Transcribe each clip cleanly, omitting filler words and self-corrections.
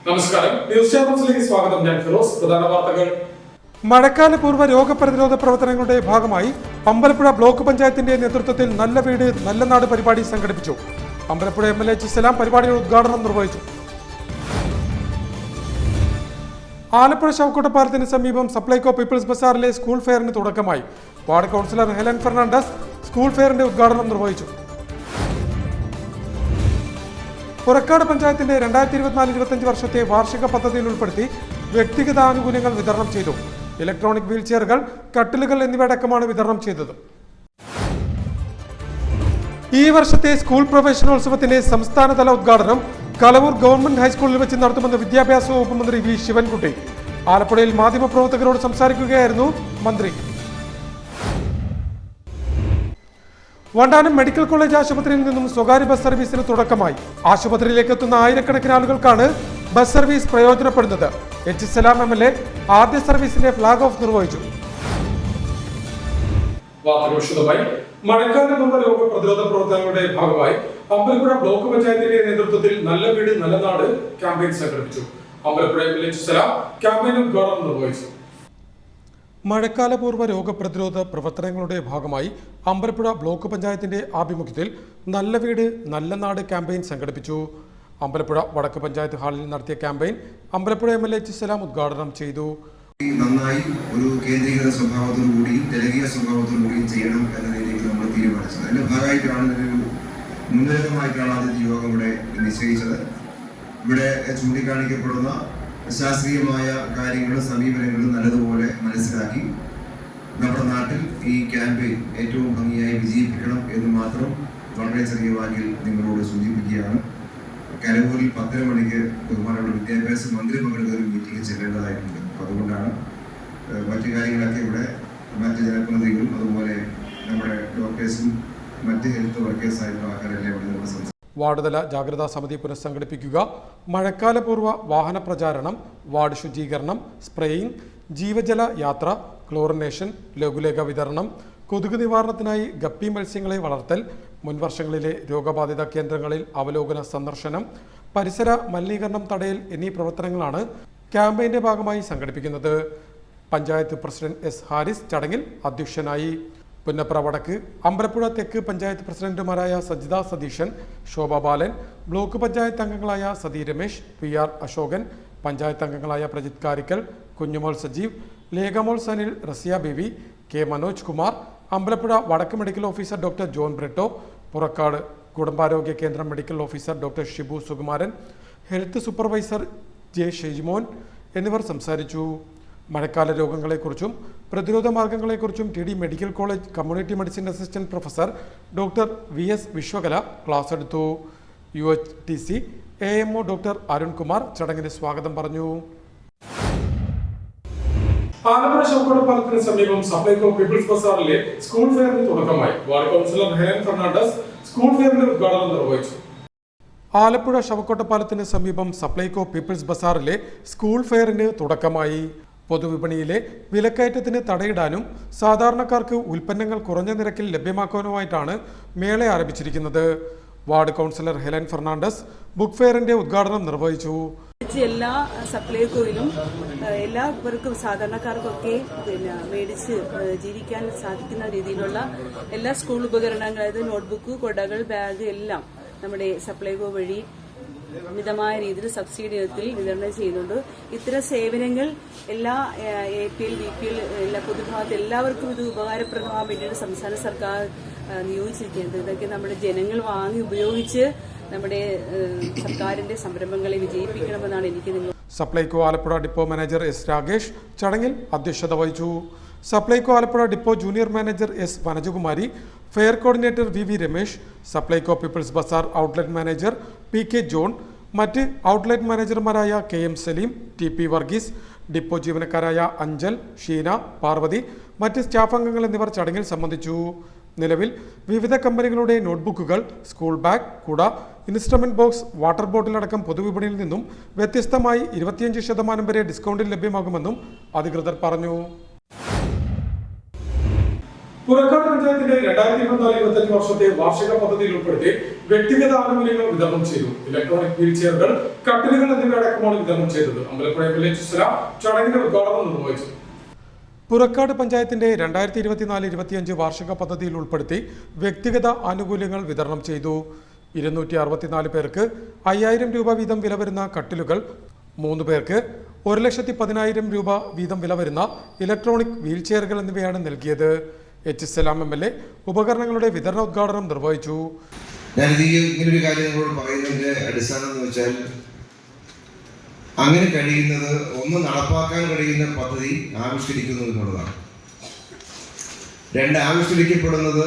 നമസ്കാരം, ന്യൂസ് ചാനലിലേക്ക് സ്വാഗതം. ഞാൻ ഫിറോസ്. പ്രധാന വാർത്തകൾ. മഴക്കാല പൂർവ്വ രോഗപ്രതിരോധ പ്രവർത്തനങ്ങളുടെ ഭാഗമായി അമ്പലപ്പുഴ ബ്ലോക്ക് പഞ്ചായത്തിന്റെ നേതൃത്വത്തിൽ നല്ല വീട് നല്ല നാട് പരിപാടി സംഘടിപ്പിച്ചു. അമ്പലപ്പുഴ MLA സലാം പരിപാടിയുടെ ഉദ്ഘാടനം നിർവഹിച്ചു. ആലപ്പുഴ ശവക്കോട്ടപ്പാലത്തിന് സമീപം സപ്ലൈകോ പീപ്പിൾസ് ബസാറിലെ സ്കൂൾ ഫെയറിന് തുടക്കമായി. Ward councillor Helen Fernandez school ഫെയറിന്റെ ഉദ്ഘാടനം നിർവഹിച്ചു. പുറക്കാട് പഞ്ചായത്തിന്റെ 2024-25 വർഷത്തെ വാർഷിക പദ്ധതിയിൽ ഉൾപ്പെടുത്തി വ്യക്തിഗത ആനുകൂല്യങ്ങൾ വിതരണം ചെയ്തു. ഇലക്ട്രോണിക് വീൽ ചെയറുകൾ, കട്ടിലുകൾ എന്നിവയടക്കമാണ് വിതരണം ചെയ്തത്. ഈ വർഷത്തെ സ്കൂൾ പ്രവേശനോത്സവത്തിന്റെ സംസ്ഥാനതല ഉദ്ഘാടനം കലവൂർ ഗവൺമെന്റ് ഹൈസ്കൂളിൽ വെച്ച് നടത്തുമെന്ന് വിദ്യാഭ്യാസ വകുപ്പ് മന്ത്രി വി ശിവൻകുട്ടി. ആലപ്പുഴയിൽ മാധ്യമപ്രവർത്തകരോട് സംസാരിക്കുകയായിരുന്നു മന്ത്രി. വണ്ടാനം മെഡിക്കൽ കോളേജ് ആശുപത്രിയിൽ നിന്നും സ്വകാര്യ ബസ് സർവീസിന് തുടക്കമായി. ആശുപത്രിയിലേക്ക് എത്തുന്ന ആയിരക്കണക്കിന് ആളുകൾക്കാണ് ബസ് സർവീസ് പ്രയോജനപ്പെടുന്നത്. സലാം MLA ആദ്യ സർവീസിന്റെ ഫ്ലാഗ് ഓഫ് നിർവഹിച്ചു. മഴക്കാല പൂർവ്വ രോഗപ്രതിരോധ പ്രവർത്തനങ്ങളുടെ ഭാഗമായി അമ്പലപ്പുഴ ബ്ലോക്ക് പഞ്ചായത്തിന്റെ നേതൃത്വത്തിൽ നല്ല വീട് നല്ല നാട് ക്യാമ്പയിൻ സംഘടിപ്പിച്ചു. അമ്പലപ്പുഴ MLA സലാം ക്യാമ്പയിൻ ഉദ്ഘാടനം നിർവഹിച്ചു. മഴക്കാല പൂർവ്വ രോഗപ്രതിരോധ പ്രവർത്തനങ്ങളുടെ ഭാഗമായി അമ്പലപ്പുഴ ബ്ലോക്ക് പഞ്ചായത്തിന്റെ ആഭിമുഖ്യത്തിൽ നല്ല വീട് നല്ല നാട് ക്യാമ്പയിൻ സംഘടിപ്പിച്ചു. അമ്പലപ്പുഴ വടക്ക് പഞ്ചായത്ത് ഹാളിൽ നടത്തിയ ക്യാമ്പയിൻ അമ്പലപ്പുഴ MLA സലാം ഉദ്ഘാടനം ചെയ്തു. നന്നായി ഒരു കേന്ദ്രീകൃത സ്വഭാവത്തോടുകൂടിയും ജനകീയ സ്വഭാവത്തോടുകൂടിയും ചെയ്യണം എന്ന രീതിയിൽ നമ്മൾ തീരുമാനിച്ചത്. അതിന്റെ ഭാഗമായിട്ടാണ് ഒരു മുൻനിരക്കമായിട്ടാണ് ആദ്യത്തെ യോഗം ഇവിടെ നിശ്ചയിച്ചത്. ഇവിടെ ചൂണ്ടിക്കാണിക്കപ്പെടുന്ന ശാസ്ത്രീയമായ കാര്യങ്ങളും സമീപനങ്ങളും നല്ലതുപോലെ മനസ്സിലാക്കി നമ്മുടെ നാട്ടിൽ ഈ ക്യാമ്പയിൻ ഏറ്റവും ഭംഗിയായി വിജയിപ്പിക്കണം എന്ന് മാത്രം വളരെ ചെറിയ വാക്കിൽ നിങ്ങളോട് സൂചിപ്പിക്കുകയാണ്. കലവൂരിൽ 10:30 മണിക്ക് ബഹുമാനമുള്ള വിദ്യാഭ്യാസ മന്ത്രി പങ്കെടുക്കുന്ന ഒരു മീറ്റിംഗ് ചെല്ലേണ്ടതായിട്ടുണ്ട്. അപ്പോൾ അതുകൊണ്ടാണ് മറ്റു കാര്യങ്ങളൊക്കെ ഇവിടെ മറ്റ് ജനപ്രതിനിധികളും അതുപോലെ നമ്മുടെ ഡോക്ടേഴ്സും മറ്റ് ഹെൽത്ത് വർക്കേഴ്സായിട്ടുള്ള ആൾക്കാരെല്ലാം ഇവിടെ നമ്മൾ സംസാരിക്കും. വാർഡുതല ജാഗ്രതാ സമിതി പുനഃസംഘടിപ്പിക്കുക, മഴക്കാലപൂർവ്വ വാഹന പ്രചാരണം, വാർഡ് ശുചീകരണം, സ്പ്രേയിങ്, ജീവജല യാത്ര, ക്ലോറിനേഷൻ, ലഘുലേഖ വിതരണം, കൊതുക് നിവാരണത്തിനായി ഗപ്പി മത്സ്യങ്ങളെ വളർത്തൽ, മുൻവർഷങ്ങളിലെ രോഗബാധിത കേന്ദ്രങ്ങളിൽ അവലോകന സന്ദർശനം, പരിസര മലിനീകരണം തടയൽ എന്നീ പ്രവർത്തനങ്ങളാണ് ക്യാമ്പയിന്റെ ഭാഗമായി സംഘടിപ്പിക്കുന്നത്. Panchayat president S. ഹാരിസ് ചടങ്ങിൽ അധ്യക്ഷനായി. പുന്നപ്ര വടക്ക്, അമ്പലപ്പുഴ തെക്ക് പഞ്ചായത്ത് പ്രസിഡന്റുമാരായ സജിത സതീശൻ, ശോഭ ബാലൻ, ബ്ലോക്ക് പഞ്ചായത്ത് അംഗങ്ങളായ സതി രമേശ്, PR അശോകൻ, പഞ്ചായത്ത് അംഗങ്ങളായ പ്രജിത് കാരിക്കൽ, കുഞ്ഞുമോൾ സജീവ്, ലേഖമോൾ സനിൽ, റസിയ ബേബി, K. മനോജ് കുമാർ, അമ്പലപ്പുഴ വടക്ക് medical officer doctor John Britto, Purakkad കുടുംബാരോഗ്യ കേന്ദ്രം medical officer doctor Shibu Sukumaran, health supervisor J. Shejimon എന്നിവർ സംസാരിച്ചു. മഴക്കാല രോഗങ്ങളെക്കുറിച്ചും പ്രതിരോധ മാർഗങ്ങളെക്കുറിച്ചും TD medical college community medicine assistant professor doctor VS Viswakala class എടുത്തു. UHTC AMO ഡോക്ടർ അരുൺകുമാർ ചടങ്ങിന് സ്വാഗതം പറഞ്ഞു. ആലപ്പുഴ ശവക്കോട്ടപ്പാലത്തിന് സമീപം സപ്ലൈകോ പീപ്പിൾസ് ബസാറിലെ സ്കൂൾ ഫെയറിന് തുടക്കമായി. Ward councillor Helen Fernandez school ഫെയറിന്റെ ഉദ്ഘാടനം നിർവഹിച്ചു. ആലപ്പുഴ ശവക്കോട്ടപ്പാലത്തിന് സമീപം സപ്ലൈകോ പീപ്പിൾസ് ബസാറിലെ സ്കൂൾ ഫെയറിന് തുടക്കമായി. പൊതുവിപണിയിലെ വിലക്കയറ്റത്തിന് തടയിടാനും സാധാരണക്കാർക്ക് ഉൽപ്പന്നങ്ങൾ കുറഞ്ഞ നിരക്കിൽ ലഭ്യമാക്കാനുമായിട്ടാണ് മേള ആരംഭിച്ചിരിക്കുന്നത്. Ward councillor Helen Fernandez book ഫെയറിന്റെ ഉദ്ഘാടനം നിർവഹിച്ചു. എല്ലാ സപ്ലൈകോയിലും എല്ലാവർക്കും സാധാരണക്കാർക്കൊക്കെ മേടിച്ച് ജീവിക്കാൻ സാധിക്കുന്ന രീതിയിലുള്ള എല്ലാ സ്കൂൾ ഉപകരണങ്ങൾ, അതായത് നോട്ട്ബുക്ക്, കൊടകൾ, ബാഗ് എല്ലാം നമ്മുടെ സപ്ലൈകോ വഴി മിതമായ രീതിയിൽ സബ്സിഡി ഇനത്തിൽ വിതരണം ചെയ്യുന്നുണ്ട്. ഇത്തരം സേവനങ്ങൾ എല്ലാ APL, BPL, എല്ലാ പൊതുഭാഗത്ത് എല്ലാവർക്കും ഇത് ഉപകാരപ്രദമാകാൻ വേണ്ടിയിട്ട് സംസ്ഥാന സർക്കാർ നിയോഗിച്ചിരിക്കുന്നത്. ഇതൊക്കെ നമ്മുടെ ജനങ്ങൾ വാങ്ങി ഉപയോഗിച്ച് നമ്മുടെ സർക്കാരിന്റെ സംരംഭങ്ങളെ വിജയിപ്പിക്കണമെന്നാണ് എനിക്ക് നിങ്ങൾ. Supplyco Alappuzha depot manager S. Rakesh ചടങ്ങിൽ അധ്യക്ഷത വഹിച്ചു. Supplyco Alappuzha depot junior manager S. Vanajakumari, fair coordinator VV Ramesh, Supplyco people's bazaar outlet manager PK John, മറ്റ് ഔട്ട്ലെറ്റ് മാനേജർമാരായ KM Saleem, TP Varghese, depot ജീവനക്കാരായ അഞ്ചൽ, ഷീന, പാർവതി, മറ്റ് സ്റ്റാഫ് അംഗങ്ങൾ എന്നിവർ ചടങ്ങിൽ സംബന്ധിച്ചു. നിലവിൽ വിവിധ കമ്പനികളുടെ നോട്ട്ബുക്കുകൾ, സ്കൂൾ ബാഗ്, കുട, ഇൻസ്ട്രുമെന്റ് ബോക്സ്, വാട്ടർ ബോട്ടിൽ അടക്കം പൊതുവിപണിയിൽ നിന്നും വ്യത്യസ്തമായി 25% വരെ ഡിസ്കൗണ്ടിൽ ലഭ്യമാകുമെന്നും അധികൃതർ പറഞ്ഞു. പുറക്കാട് പഞ്ചായത്തിന്റെ 2024-25 വർഷത്തെ വാർഷിക പദ്ധതിയിൽ ഉൾപ്പെടുത്തി വ്യക്തിഗത ആനുകൂല്യങ്ങൾ വിതരണം ചെയ്തു. ഇലക്ട്രോണിക് വീൽ ചെയറുകൾ, കട്ടിലുകൾ എന്നിവ അടക്കമാണ് വിതരണം ചെയ്തത്. അമ്പലപ്പുഴ വില്ലേജ് ഇസ്ലാം ചടങ്ങിന്റെ ഉദ്ഘാടനം നിർവഹിച്ചു. പുറക്കാട് പഞ്ചായത്തിന്റെ 2024-25 വാർഷിക പദ്ധതിയിൽ ഉൾപ്പെടുത്തി വ്യക്തിഗത ആനുകൂല്യങ്ങൾ വിതരണം ചെയ്തു. 264 പേർക്ക് 5000 രൂപ വീതം വില വരുന്ന കട്ടിലുകൾ, 3 പേർക്ക് 1,10,000 രൂപ വീതം വില വരുന്ന ഇലക്ട്രോണിക് വീൽ ചെയറുകൾ എന്നിവയാണ് നൽകിയത്. എച്ച് സലാം MLA ഉപകരണങ്ങളുടെ വിതരണോദ്ഘാടനം നിർവഹിച്ചു. ഞാനിത് ഇങ്ങനൊരു കാര്യം നിങ്ങളോട് പറയുന്നതിന്റെ അടിസ്ഥാനം എന്ന് വെച്ചാൽ, അങ്ങനെ കഴിയുന്നത് ഒന്ന് നടപ്പാക്കാൻ കഴിയുന്ന പദ്ധതി ആവിഷ്കരിക്കുന്നു എന്നുള്ളതാണ്. 2 ആവിഷ്കരിക്കപ്പെടുന്നത്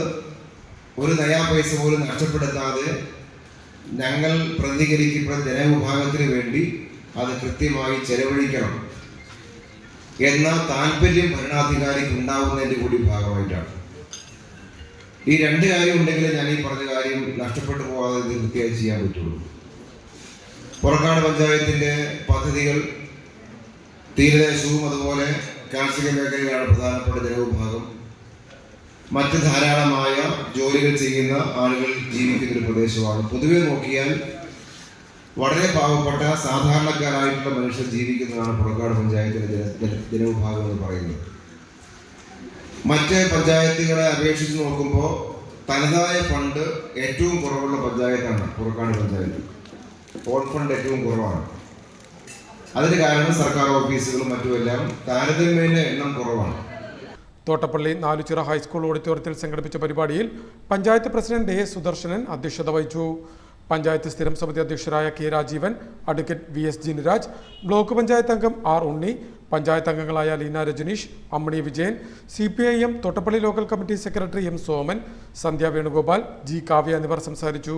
ഒരു നയാ പൈസ പോലും നഷ്ടപ്പെടുത്താതെ ഞങ്ങൾ പ്രതികരിക്കപ്പെടുന്ന ജനവിഭാഗത്തിന് വേണ്ടി അത് കൃത്യമായി ചെലവഴിക്കണം എന്ന താല്പര്യം ഭരണാധികാരിക്ക് ഉണ്ടാവുന്നതിൻ്റെ കൂടി ഭാഗമായിട്ടാണ്. ഈ 2 കാര്യം ഉണ്ടെങ്കിൽ ഞാൻ ഈ പറഞ്ഞ കാര്യം നഷ്ടപ്പെട്ടു പോകാതെ ഇത് കൃത്യമായി ചെയ്യാൻ പറ്റുള്ളൂ. പുറക്കാട് പഞ്ചായത്തിൻ്റെ പദ്ധതികൾ തീരദേശവും അതുപോലെ കാർഷിക മേഖലയിലാണ് പ്രധാനപ്പെട്ട ജനവിഭാഗം. മറ്റ് ധാരാളമായ ജോലികൾ ചെയ്യുന്ന ആളുകൾ ജീവിക്കുന്ന ഒരു പ്രദേശമാണ്. പൊതുവെ നോക്കിയാൽ വളരെ പാവപ്പെട്ട സാധാരണക്കാരായിട്ടുള്ള മനുഷ്യർ ജീവിക്കുന്നതാണ് പുറക്കാട് പഞ്ചായത്തിലെ ജനവിഭാഗം എന്ന് പറയുന്നത്. മറ്റ് പഞ്ചായത്തുകളെ അപേക്ഷിച്ച് നോക്കുമ്പോൾ തനതായ ഫണ്ട് ഏറ്റവും കുറവുള്ള പഞ്ചായത്താണ് പുറക്കാട് പഞ്ചായത്ത്. ഓൺ ഫണ്ട് ഏറ്റവും കുറവാണ്. അതിന് കാരണം സർക്കാർ ഓഫീസുകളും മറ്റുമെല്ലാം താരതമ്യേന എണ്ണം കുറവാണ്. തോട്ടപ്പള്ളി നാലുചിറ ഹൈസ്കൂൾ ഓഡിറ്റോറിയത്തിൽ സംഘടിപ്പിച്ച പരിപാടിയിൽ പഞ്ചായത്ത് പ്രസിഡന്റ് എ സുദർശനൻ അധ്യക്ഷത വഹിച്ചു. പഞ്ചായത്ത് സ്ഥിരം സമിതി അധ്യക്ഷരായ K Rajeevan, advocate VS Jiniraj, block panchayat അംഗം R ഉണ്ണി, പഞ്ചായത്ത് അംഗങ്ങളായ Leena Rajaneesh, Ammini Vijayan, CPIM Thottappally local committee secretary M Soman, Sandhya Venugopal, G Kavya എന്നിവർ സംസാരിച്ചു.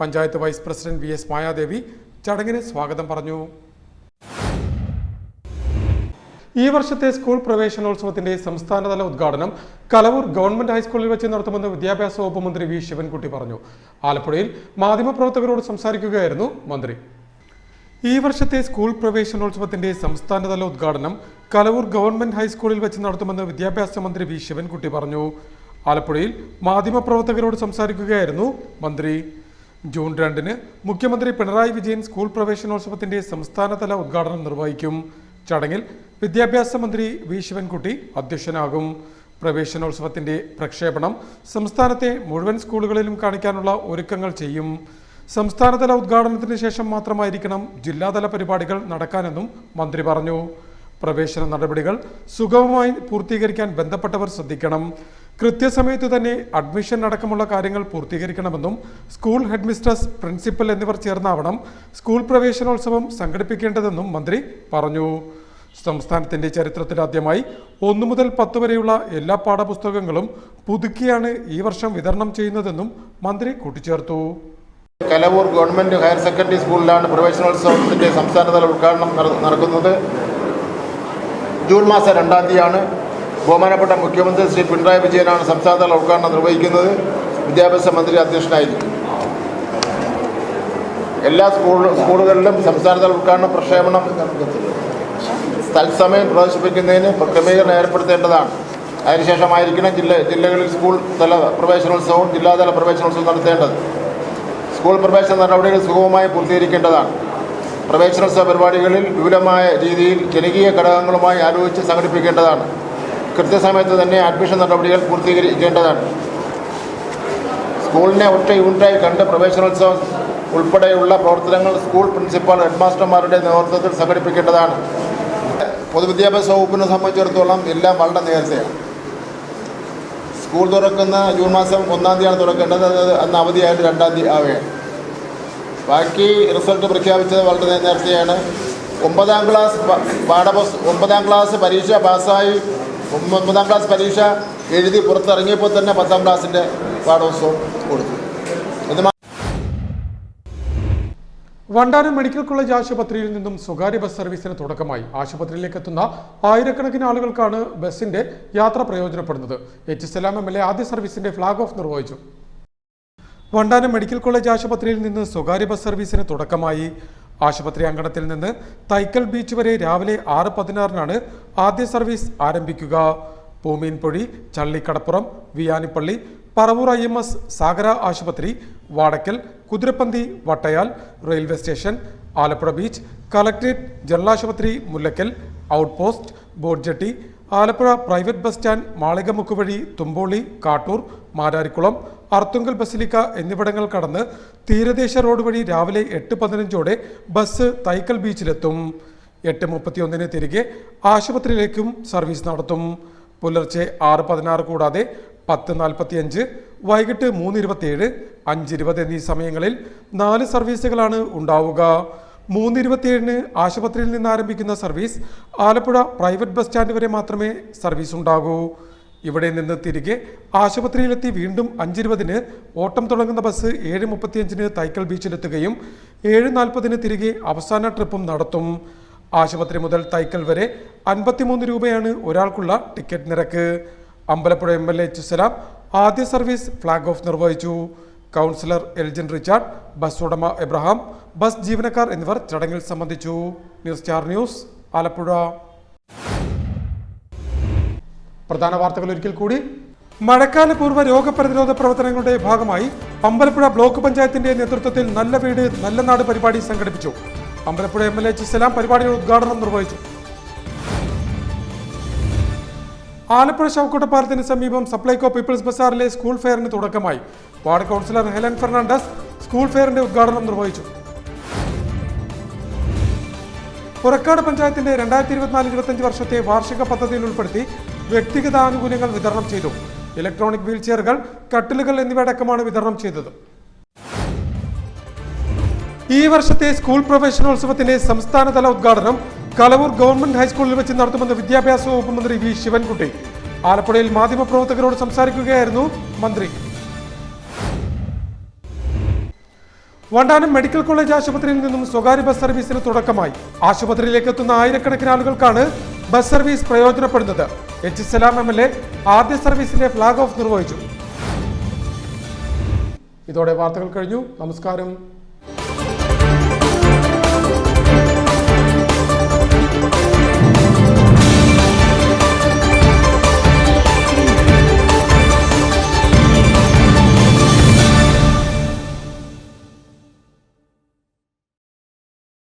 Panchayat vice president VS Mayadevi ചടങ്ങിന് സ്വാഗതം പറഞ്ഞു. ഈ വർഷത്തെ സ്കൂൾ പ്രവേശനോത്സവത്തിന്റെ സംസ്ഥാനതല ഉദ്ഘാടനം കലവൂർ ഗവൺമെന്റ് ഹൈസ്കൂളിൽ വെച്ച് നടത്തുമെന്ന് വിദ്യാഭ്യാസ വകുപ്പ് മന്ത്രി V ശിവൻകുട്ടി പറഞ്ഞു. ആലപ്പുഴയിൽ മാധ്യമപ്രവർത്തകരോട് സംസാരിക്കുകയായിരുന്നു മന്ത്രി. ഈ വർഷത്തെ സ്കൂൾ പ്രവേശനോത്സവത്തിന്റെ സംസ്ഥാനതല ഉദ്ഘാടനം കലവൂർ ഗവൺമെന്റ് ഹൈസ്കൂളിൽ വെച്ച് നടത്തുമെന്ന് വിദ്യാഭ്യാസ മന്ത്രി V ശിവൻകുട്ടി പറഞ്ഞു. ആലപ്പുഴയിൽ മാധ്യമപ്രവർത്തകരോട് സംസാരിക്കുകയായിരുന്നു മന്ത്രി. ജൂൺ 2-ന് മുഖ്യമന്ത്രി പിണറായി വിജയൻ സ്കൂൾ പ്രവേശനോത്സവത്തിന്റെ സംസ്ഥാനതല ഉദ്ഘാടനം നിർവഹിക്കും. ചടങ്ങിൽ വിദ്യാഭ്യാസ മന്ത്രി V ശിവൻകുട്ടി അധ്യക്ഷനാകും. പ്രവേശനോത്സവത്തിന്റെ പ്രക്ഷേപണം സംസ്ഥാനത്തെ മുഴുവൻ സ്കൂളുകളിലും കാണിക്കാനുള്ള ഒരുക്കങ്ങൾ ചെയ്യും. സംസ്ഥാനതല ഉദ്ഘാടനത്തിന് ശേഷം മാത്രമായിരിക്കണം ജില്ലാതല പരിപാടികൾ നടക്കാനെന്നും മന്ത്രി പറഞ്ഞു. പ്രവേശന നടപടികൾ സുഗമമായി പൂർത്തീകരിക്കാൻ ബന്ധപ്പെട്ടവർ ശ്രദ്ധിക്കണം. കൃത്യസമയത്ത് തന്നെ അഡ്മിഷൻ അടക്കമുള്ള കാര്യങ്ങൾ പൂർത്തീകരിക്കണമെന്നും സ്കൂൾ ഹെഡ്മിസ്ട്രസ്, പ്രിൻസിപ്പൽ എന്നിവർ ചേർന്നാവണം സ്കൂൾ പ്രവേശനോത്സവം സംഘടിപ്പിക്കേണ്ടതെന്നും മന്ത്രി പറഞ്ഞു. സംസ്ഥാനത്തിന്റെ ചരിത്രത്തിലാദ്യമായി 1 മുതൽ 10 വരെയുള്ള എല്ലാ പാഠപുസ്തകങ്ങളും പുതുക്കിയാണ് ഈ വർഷം വിതരണം ചെയ്യുന്നതെന്നും മന്ത്രി കൂട്ടിച്ചേർത്തു. കലവൂർ ഗവൺമെന്റ് ഹയർ സെക്കൻഡറി സ്കൂളിലാണ് പ്രവേശനോത്സവത്തിന്റെ സംസ്ഥാനതല ഉദ്ഘാടനം നടക്കുന്നത്. ജൂൺ മാസം 2-ാം തീയതിയാണ്. ബഹുമാനപ്പെട്ട മുഖ്യമന്ത്രി ശ്രീ പിണറായി വിജയനാണ് സംസ്ഥാനതല ഉദ്ഘാടനം നിർവഹിക്കുന്നത്. വിദ്യാഭ്യാസ മന്ത്രി അധ്യക്ഷനായിരിക്കും. എല്ലാ സ്കൂളുകളിലും സംസ്ഥാനതല ഉദ്ഘാടന പ്രക്ഷേപണം തത്സമയം പ്രദർശിപ്പിക്കുന്നതിന് ക്രമീകരണം ഏർപ്പെടുത്തേണ്ടതാണ്. അതിനുശേഷമായിരിക്കണം ജില്ലകളിൽ സ്കൂൾ തല പ്രവേശനോത്സവവും ജില്ലാതല പ്രവേശനോത്സവവും നടത്തേണ്ടത്. സ്കൂൾ പ്രവേശന നടപടികൾ സുഗമമായി പൂർത്തീകരിക്കേണ്ടതാണ്. പ്രവേശനോത്സവ പരിപാടികളിൽ വിപുലമായ രീതിയിൽ ജനകീയ ഘടകങ്ങളുമായി ആലോചിച്ച് സംഘടിപ്പിക്കേണ്ടതാണ്. കൃത്യസമയത്ത് തന്നെ അഡ്മിഷൻ നടപടികൾ പൂർത്തീകരിക്കേണ്ടതാണ്. സ്കൂളിനെ ഒറ്റ യൂണിറ്റായി കണ്ട് പ്രവേശനോത്സവം ഉൾപ്പെടെയുള്ള പ്രവർത്തനങ്ങൾ സ്കൂൾ പ്രിൻസിപ്പൽ, ഹെഡ്മാസ്റ്റർമാരുടെ നേതൃത്വത്തിൽ സംഘടിപ്പിക്കേണ്ടതാണ്. പൊതുവിദ്യാഭ്യാസ വകുപ്പിനെ സംബന്ധിച്ചിടത്തോളം എല്ലാം വളരെ നേരത്തെയാണ്. സ്കൂൾ തുറക്കുന്ന ജൂൺ മാസം 1-ാം തീയതിയാണ് തുറക്കേണ്ടത്. അന്ന് അവധിയായിട്ട് 2-ാം തീയതി ആവുകയാണ്. ബാക്കി റിസൾട്ട് പ്രഖ്യാപിച്ചത് വളരെ നേരത്തെയാണ്. 9ാം ക്ലാസ് പരീക്ഷ പാസ്സായി 9ാം ക്ലാസ് പരീക്ഷ എഴുതി പുറത്തിറങ്ങിയപ്പോൾ തന്നെ 10ാം ക്ലാസ്സിൻ്റെ പാഠോത്സവം കൊടുത്തു. വണ്ടാനം മെഡിക്കൽ കോളേജ് ആശുപത്രിയിൽ നിന്നും സ്വകാര്യ ബസ് സർവീസിന് തുടക്കമായി. ആശുപത്രിയിലേക്ക് എത്തുന്ന ആയിരക്കണക്കിന് ആളുകൾക്കാണ് ബസിന്റെ യാത്ര പ്രയോജനപ്പെടുന്നത്. എച്ച് സലാം MLA ആദ്യ സർവീസിന്റെ ഫ്ളാഗ് ഓഫ് നിർവഹിച്ചു. വണ്ടാനം മെഡിക്കൽ കോളേജ് ആശുപത്രിയിൽ നിന്ന് സ്വകാര്യ ബസ് സർവീസിന് തുടക്കമായി. ആശുപത്രി അങ്കണത്തിൽ നിന്ന് തൈക്കൽ ബീച്ച് വരെ രാവിലെ 6:16-നാണ് ആദ്യ സർവീസ് ആരംഭിക്കുക. പൂമീൻപൊഴി, ചള്ളിക്കടപ്പുറം, വിയാനിപ്പള്ളി, പറവൂർ IMS സാഗര ആശുപത്രി, Vadakkal, Kuthirappanthi, Vattayal, railway station, Alappuzha beach, collectorate, general ആശുപത്രി, Mullakkal, outpost, boat jetty, Alappuzha private bus stand, Malikamukku വഴി, തുമ്പോളി, കാട്ടൂർ, മാരാരിക്കുളം, അർത്തുങ്കൽ ബസിലിക്ക എന്നിവിടങ്ങൾ കടന്ന് തീരദേശ റോഡ് വഴി രാവിലെ 8:15 ബസ് തൈക്കൽ ബീച്ചിലെത്തും. 8:31 തിരികെ ആശുപത്രിയിലേക്കും സർവീസ് നടത്തും. പുലർച്ചെ 6:16 കൂടാതെ 10:45, വൈകിട്ട് 3:27, 5:20 എന്നീ സമയങ്ങളിൽ 4 സർവീസുകളാണ് ഉണ്ടാവുക. 3:27 ആശുപത്രിയിൽ നിന്ന് ആരംഭിക്കുന്ന service Alappuzha private bus stand വരെ മാത്രമേ സർവീസ് ഉണ്ടാകൂ. ഇവിടെ നിന്ന് തിരികെ ആശുപത്രിയിലെത്തി വീണ്ടും 5:20 ഓട്ടം തുടങ്ങുന്ന ബസ് 7:35 തൈക്കൽ ബീച്ചിലെത്തുകയും 7:40 തിരികെ അവസാന ട്രിപ്പും നടത്തും. ആശുപത്രി മുതൽ തൈക്കൽ വരെ 53 രൂപയാണ് ഒരാൾക്കുള്ള ടിക്കറ്റ് നിരക്ക്. Ambalappuzha MLA H. സലാം ആദ്യ സർവീസ് ഫ്ലാഗ് ഓഫ് നിർവഹിച്ചു. കൗൺസിലർ എൽജിൻ റിച്ചാർഡ്, ബസ് ഉടമ എബ്രഹാം, ബസ് ജീവനക്കാർ എന്നിവർ ചടങ്ങിൽ സംബന്ധിച്ചു. News star news, Alappuzha. പ്രധാന വാർത്തകൾ ഒരിക്കൽ കൂടി. മഴക്കാല പൂർവ്വ രോഗപ്രതിരോധ പ്രവർത്തനങ്ങളുടെ ഭാഗമായി അമ്പലപ്പുഴ ബ്ലോക്ക് പഞ്ചായത്തിന്റെ നേതൃത്വത്തിൽ നല്ല വീട് നല്ല നാട് പരിപാടി സംഘടിപ്പിച്ചു. Ambalappuzha MLA H. സലാം പരിപാടിയുടെ ഉദ്ഘാടനം നിർവഹിച്ചു. ആലപ്പുഴ ശവക്കോട്ടപ്പാലത്തിന് സമീപം സപ്ലൈകോ പീപ്പിൾസ് ബസാറിലെ സ്കൂൾ ഫെയറിന് തുടക്കമായി. Ward councillor Helen Fernandez school ഫെയറിന്റെ ഉദ്ഘാടനം നിർവഹിച്ചു. പുറക്കാട് പഞ്ചായത്തിന്റെ 2024-25 വർഷത്തെ വാർഷിക പദ്ധതിയിൽ ഉൾപ്പെടുത്തി വ്യക്തിഗത ആനുകൂല്യങ്ങൾ വിതരണം ചെയ്തു. ഇലക്ട്രോണിക് വീൽ ചെയറുകൾ, കട്ടിലുകൾ എന്നിവയടക്കമാണ് വിതരണം ചെയ്തത്. ഈ വർഷത്തെ സ്കൂൾ പ്രവേശനോത്സവത്തിന്റെ സംസ്ഥാനതല ഉദ്ഘാടനം കലവൂർ ഗവൺമെന്റ് ഹൈസ്കൂളിൽ വെച്ച് നടത്തുമെന്ന് വിദ്യാഭ്യാസ വകുപ്പ് മന്ത്രി വി ശിവൻകുട്ടി. ആലപ്പുഴയിൽ മാധ്യമപ്രവർത്തകരോട് സംസാരിക്കുകയായിരുന്നു മന്ത്രി. വണ്ടാനം മെഡിക്കൽ കോളേജ് ആശുപത്രിയിൽ നിന്നും സ്വകാര്യ ബസ് സർവീസിന് തുടക്കമായി. ആശുപത്രിയിലേക്ക് എത്തുന്ന ആയിരക്കണക്കിന് ആളുകൾക്കാണ് ബസ് സർവീസ് പ്രയോജനപ്പെടുന്നത്. H. സലാം MLA ആദ്യ സർവീസിന്റെ ഫ്ലാഗ് ഓഫ് നിർവഹിച്ചു. ഇതോടെ വാർത്തകൾ കഴിഞ്ഞു. നമസ്കാരം.